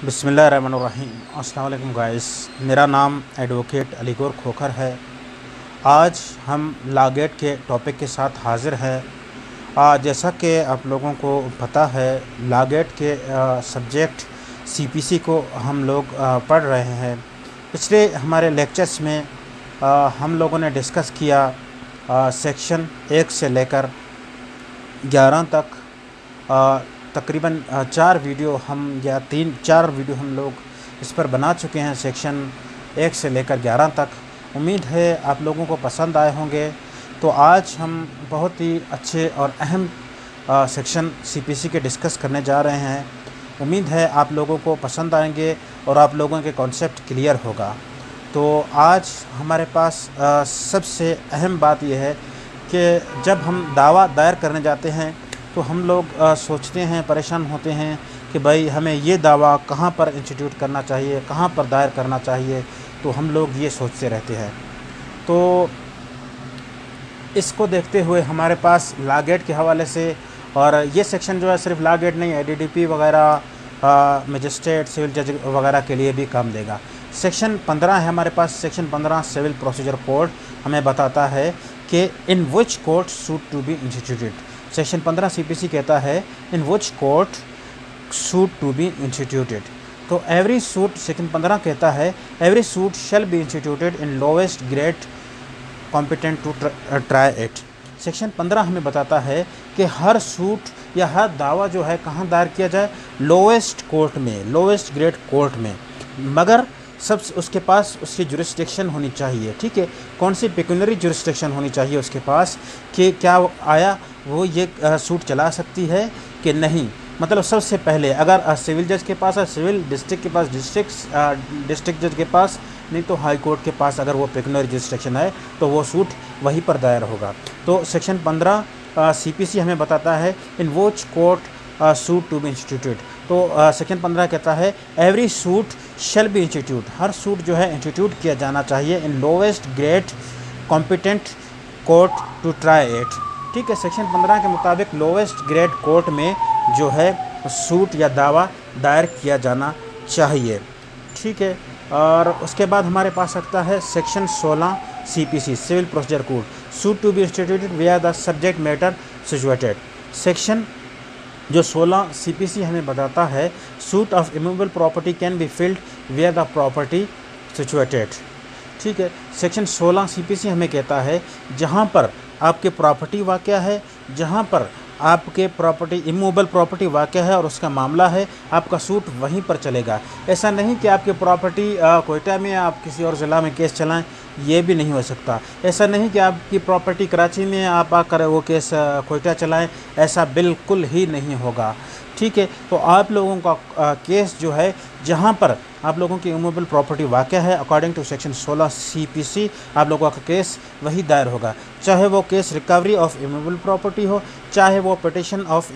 बिस्मिल्लाहिर्रहमानिर्रहीम। अस्सलाम वालेकुम गाइस, मेरा नाम एडवोकेट अलीगौर खोखर है। आज हम लॉ गेट के टॉपिक के साथ हाज़िर हैं। जैसा कि आप लोगों को पता है, लॉ गेट के सब्जेक्ट सीपीसी को हम लोग पढ़ रहे हैं। पिछले हमारे लेक्चर्स में हम लोगों ने डिस्कस किया सेक्शन 1 से लेकर 11 तक। तकरीबन 4 वीडियो हम या 3-4 वीडियो हम लोग इस पर बना चुके हैं, सेक्शन 1 से लेकर 11 तक। उम्मीद है आप लोगों को पसंद आए होंगे। तो आज हम बहुत ही अच्छे और अहम सेक्शन सीपीसी के डिस्कस करने जा रहे हैं। उम्मीद है आप लोगों को पसंद आएंगे और आप लोगों के कॉन्सेप्ट क्लियर होगा। तो आज हमारे पास सबसे अहम बात यह है कि जब हम दावा दायर करने जाते हैं तो हम लोग सोचते हैं, परेशान होते हैं कि भाई हमें ये दावा कहाँ पर इंस्टीट्यूट करना चाहिए, कहाँ पर दायर करना चाहिए। तो हम लोग ये सोचते रहते हैं। तो इसको देखते हुए हमारे पास लॉ गेट के हवाले से, और ये सेक्शन जो है सिर्फ लॉ गेट नहीं, एडीडीपी वगैरह, मजिस्ट्रेट, सिविल जज वगैरह के लिए भी काम देगा। सेक्शन 15 है हमारे पास। सेक्शन 15 सिविल प्रोसीजर कोड हमें बताता है कि in which court suit to be instituted. Section 15 CPC कहता है in which court suit to be instituted. तो एवरी सूट, सेक्शन 15 कहता है every suit shall be instituted in lowest grade competent to try it. Section 15 हमें बताता है कि हर suit या हर दावा जो है कहाँ दायर किया जाए, लोवेस्ट कोर्ट में, लोवेस्ट ग्रेड कोर्ट में, मगर सब उसके पास उसकी जुरिस्डिक्शन होनी चाहिए। ठीक है, कौन सी पेक्यूलरी जुरिस्डिक्शन होनी चाहिए उसके पास, कि क्या आया वो ये सूट चला सकती है कि नहीं। मतलब सबसे पहले अगर सिविल जज के पास है सिविल, डिस्ट्रिक्ट के पास डिस्ट्रिक्ट जज के पास, नहीं तो हाई कोर्ट के पास अगर वो पेक्यूलरी जुरिस्डिक्शन है तो वो सूट वहीं पर दायर होगा। तो सेक्शन 15 सीपीसी हमें बताता है in which court suit to be instituted. तो सेक्शन 15 कहता है every suit shall be institute, हर सूट जो है इंस्टीट्यूट किया जाना चाहिए in lowest grade competent court to try it. ठीक है, सेक्शन 15 के मुताबिक लोवेस्ट ग्रेड कोर्ट में जो है सूट या दावा दायर किया जाना चाहिए। ठीक है, और उसके बाद हमारे पास सकता है section 16 CPC civil procedure code, suit to be instituted where the subject matter situated. Section जो 16 सीपीसी हमें बताता है suit of immovable property can be filed where the property situated. ठीक है, सेक्शन 16 सीपीसी हमें कहता है जहाँ पर आपके प्रॉपर्टी वाक़या है, जहाँ पर आपके प्रॉपर्टी इमूवेबल प्रॉपर्टी वाक़या है और उसका मामला है, आपका सूट वहीं पर चलेगा। ऐसा नहीं कि आपकी प्रॉपर्टी कोयटा में आप किसी और ज़िला में केस चलाएं, ये भी नहीं हो सकता। ऐसा नहीं कि आपकी प्रॉपर्टी कराची में आप आकर वो केस कोयटा चलाएं, ऐसा बिल्कुल ही नहीं होगा। ठीक है, तो आप लोगों का केस जो है जहाँ पर आप लोगों की इमूवेबल प्रॉपर्टी वाक़या है, अकॉर्डिंग टू सेक्शन 16 सीपीसी आप लोगों का केस वही दायर होगा। चाहे वो case recovery of immovable property हो, चाहे वो पार्टीशन ऑफ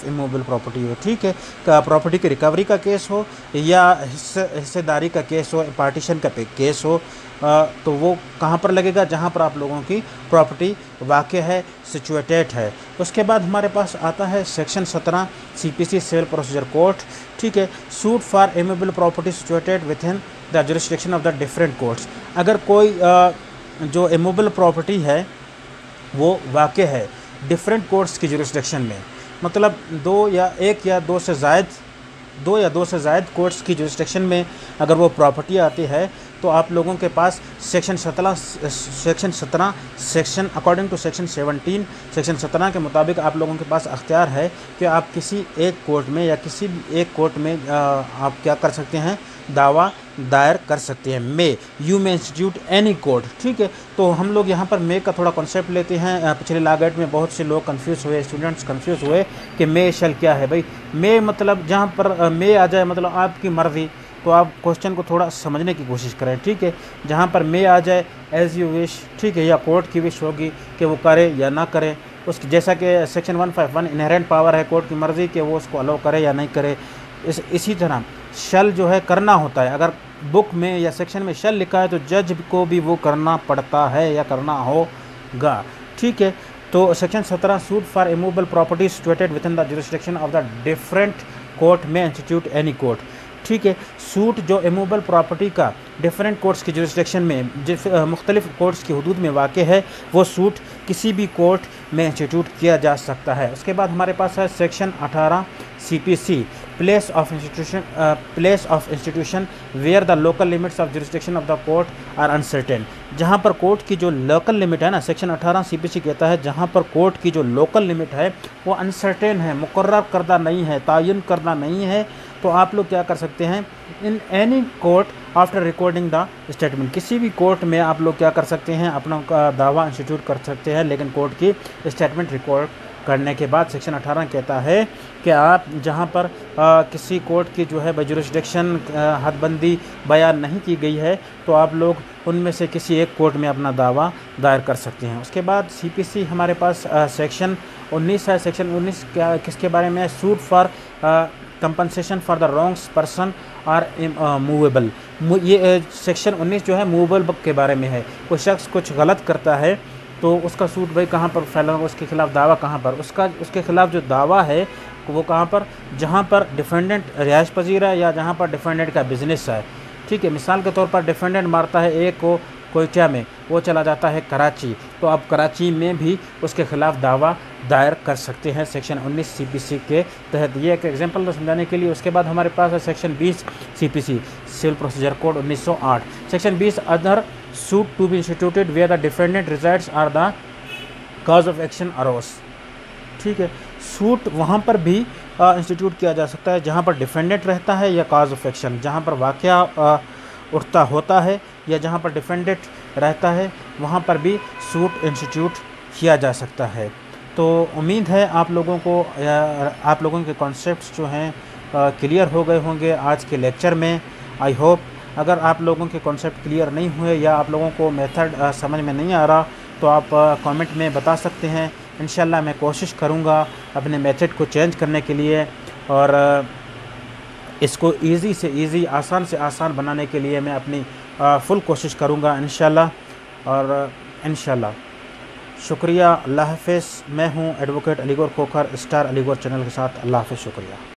इमूवेबल प्रॉपर्टी हो। ठीक है, प्रॉपर्टी की रिकवरी का केस हो या हिस्सेदारी का केस हो, पार्टीशन का केस हो, तो वो कहाँ पर लगेगा, जहाँ पर आप लोगों की प्रॉपर्टी वाक़या है, सिचुएटेड है। उसके बाद हमारे पास आता है section 17 CPC civil procedure code. ठीक है, suit for immovable property situated within the jurisdiction of the different courts. अगर कोई जो इमूवेबल प्रॉपर्टी है वो वाक़या है डिफरेंट कोर्ट्स की जुरिस्डिक्शन में, मतलब दो या दो से ज़ायद कोर्ट्स की जुरिस्डिक्शन में अगर वो प्रॉपर्टी आती है, तो आप लोगों के पास section 17 section according to section 17 section 17 के मुताबिक आप लोगों के पास अख्तियार है कि आप किसी एक कोर्ट में या किसी एक कोर्ट में आप क्या कर सकते हैं, दावा दायर कर सकते हैं। You may institute any court. ठीक है, तो हम लोग यहाँ पर मे का थोड़ा कॉन्सेप्ट लेते हैं। पिछले लॉ गेट में बहुत से लोग कंफ्यूज हुए, स्टूडेंट्स कंफ्यूज हुए कि मे शल क्या है। भाई मे मतलब जहाँ पर मे आ जाए मतलब आपकी मर्ज़ी, तो आप क्वेश्चन को थोड़ा समझने की कोशिश करें। ठीक है, जहाँ पर मे आ जाए एज़ यू विश, ठीक है, या कोर्ट की विश होगी कि वो करे या ना करे। उसकी जैसा कि सेक्शन 151 इनहेरेंट पावर है कोर्ट की मर्ज़ी कि वो उसको अलाउ करे या नहीं करे। इसी तरह शल जो है करना होता है। अगर बुक में या सेक्शन में शल लिखा है तो जज को भी वो करना पड़ता है या करना होगा। ठीक है, तो section 17 suit for immovable property situated within the jurisdiction of the different court में इंस्टीट्यूट एनी कोर्ट। ठीक है, सूट जो इमूवेबल प्रॉपर्टी का डिफरेंट कोर्ट्स की जुरिस्डिक्शन में मुख्तलिफ कोर्ट्स की हदूद में वाक़ है, वो सूट किसी भी कोर्ट में इंस्टीट्यूट किया जा सकता है। उसके बाद हमारे पास है section 18 CPC, place of institution where the local limits of jurisdiction of the court are uncertain. जहाँ पर कोर्ट की जो लोकल लिमिट है ना, सेक्शन 18 CPC कहता है जहाँ पर कोर्ट की जो लोकल लिमिट है वो अनसर्टेन है, मुकर्रर करदा नहीं है, तायन करदा नहीं है, तो आप लोग क्या कर सकते हैं, in any court after recording the statement, किसी भी कोर्ट में आप लोग क्या कर सकते हैं, अपना दावा इंस्टीट्यूट कर सकते हैं, लेकिन कोर्ट की स्टेटमेंट रिकॉर्ड करने के बाद सेक्शन 18 कहता है कि आप जहां पर किसी कोर्ट की जो है जुरिस्डिक्शन हदबंदी बयान नहीं की गई है, तो आप लोग उनमें से किसी एक कोर्ट में अपना दावा दायर कर सकते हैं। उसके बाद CPC हमारे पास सेक्शन 19 है। सेक्शन 19 क्या किसके बारे में है, suit for compensation for the wrongs person or movable. ये सेक्शन 19 जो है मूवेबल के बारे में है। कोई शख्स कुछ गलत करता है तो उसका सूट भाई कहाँ पर फैला होगा, उसके खिलाफ दावा कहाँ पर, उसके खिलाफ जो दावा है वो कहाँ पर, जहाँ पर डिफेंडेंट रिहाइश पजीर है या जहाँ पर डिफेंडेंट का बिजनेस है। ठीक है, मिसाल के तौर पर डिफेंडेंट मारता है एक को कोयटा में, वो चला जाता है कराची, तो आप कराची में भी उसके खिलाफ दावा दायर कर सकते हैं सेक्शन 19 CPC के तहत। ये एक एग्जांपल समझाने के लिए। उसके बाद हमारे पास है section 20 CPC, civil procedure code 1908। Section 20 other suit to be instituted where the defendant resides or the cause of action arose. ठीक है, सूट वहाँ पर भी इंस्टीट्यूट किया जा सकता है जहाँ पर डिफेंडेंट रहता है या कॉज ऑफ एक्शन, जहाँ पर वाक़या उठता होता है या जहाँ पर डिफेंडेंट रहता है, वहाँ पर भी सूट इंस्टीट्यूट किया जा सकता है। तो उम्मीद है आप लोगों को आप लोगों के कॉन्सेप्ट्स जो हैं क्लियर हो गए होंगे आज के लेक्चर में। आई होप अगर आप लोगों के कॉन्सेप्ट क्लियर नहीं हुए या आप लोगों को मेथड समझ में नहीं आ रहा तो आप कमेंट में बता सकते हैं। इंशाल्लाह मैं कोशिश करूँगा अपने मेथड को चेंज करने के लिए और इसको इजी से इजी, आसान से आसान बनाने के लिए मैं अपनी फुल कोशिश करूँगा इंशाल्लाह। और इंशाल्लाह शुक्रिया, अल्लाह हाफ़िज़। मैं हूँ एडवोकेट अलीगौर खोखर, स्टार अलीगौर चैनल के साथ। अल्लाह हाफ़िज़, शुक्रिया।